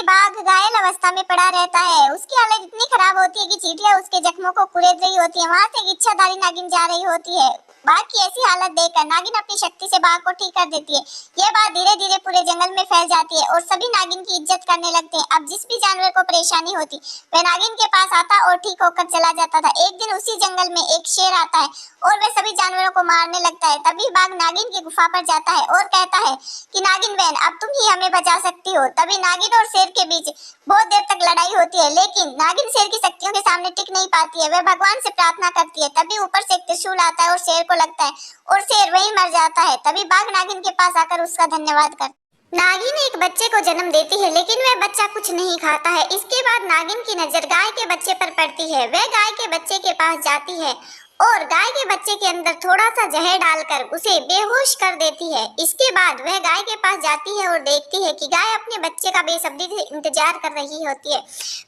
बाघ घायल अवस्था में पड़ा रहता है। उसकी हालत इतनी खराब होती है कि चींटियां उसके जख्मों को कुरेद रही होती है। वहां से एक इच्छाधारी नागिन जा रही होती है। बाघ की ऐसी हालत देखकर नागिन अपनी शक्ति से बाघ को ठीक कर देती है। यह बात धीरे धीरे पूरे जंगल में फैल जाती है और सभी नागिन की इज्जत करने लगते हैं। अब जिस भी जानवर को परेशानी होती वह नागिन के पास आता और ठीक होकर चला जाता था। एक दिन उसी जंगल में एक शेर आता है और वह सभी जानवरों को मारने लगता है। तभी बाघ नागिन की गुफा पर जाता है और कहता है कि नागिन बहन, अब तुम ही हमें बचा सकती हो। तभी नागिन और शेर के बीच बहुत देर तक लड़ाई होती है, लेकिन नागिन शेर की शक्तियों के सामने टिक नहीं पाती है। वह भगवान से प्रार्थना करती है। तभी ऊपर से एक त्रिशूल आता है और शेर को लगता है और शेर वहीं मर जाता है। तभी बाघ नागिन के पास आकर उसका धन्यवाद करता है। नागिन एक बच्चे को जन्म देती है, लेकिन वह बच्चा कुछ नहीं खाता है। इसके बाद नागिन की नजर गाय के बच्चे पर पड़ती है। वह गाय के बच्चे के पास जाती है और गाय के बच्चे के अंदर थोड़ा सा जहर डालकर उसे बेहोश कर देती है। इसके बाद वह गाय के पास जाती है और देखती है कि गाय अपने बच्चे का बेसब्री से इंतजार कर रही होती है।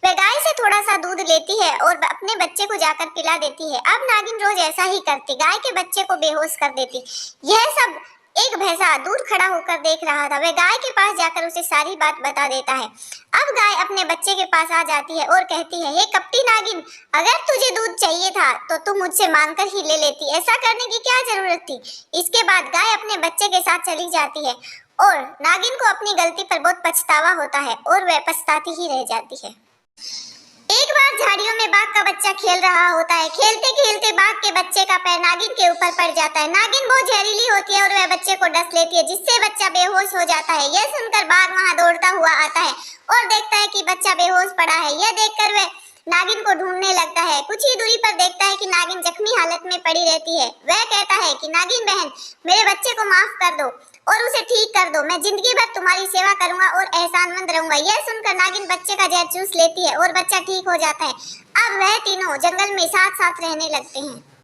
वह गाय से थोड़ा सा दूध लेती है और अपने बच्चे को जाकर पिला देती है। अब नागिन रोज ऐसा ही करती, गाय के बच्चे को बेहोश कर देती। यह सब एक भैंसा दूर खड़ा होकर देख रहा था। वह गाय के पास जाकर उसे सारी बात बता देता है। अब गाय अपने बच्चे के पास आ जाती है और कहती है, हे कपटी नागिन, अगर तुझे दूध चाहिए था तो तू मुझसे मांगकर ही ले लेती, ऐसा करने की क्या जरूरत थी। इसके बाद गाय अपने बच्चे के साथ चली जाती है और नागिन को अपनी गलती पर बहुत पछतावा होता है और वह पछताती ही रह जाती है। एक बार झाड़ियों में बाघ का बच्चा खेल रहा होता है। खेलते खेलते बाघ के बच्चे का पैर नागिन के ऊपर पड़ जाता है। नागिन बहुत जहरीली होती है और वह बच्चे को डस लेती है, जिससे बच्चा बेहोश हो जाता है। यह सुनकर बाघ वहां दौड़ता हुआ आता है और देखता है कि बच्चा बेहोश पड़ा है। यह देखकर वह नागिन को ढूंढने लगता है। कुछ ही दूरी पर देखता है कि नागिन जख्मी हालत में पड़ी रहती है। वह कहता है कि नागिन बहन, मेरे बच्चे को माफ कर दो और उसे ठीक कर दो। मैं जिंदगी भर तुम्हारी सेवा करूंगा और एहसानमंद रहूंगा। यह सुनकर नागिन बच्चे का जहर चूस लेती है और बच्चा ठीक हो जाता है। अब वह तीनों जंगल में साथ साथ रहने लगते हैं।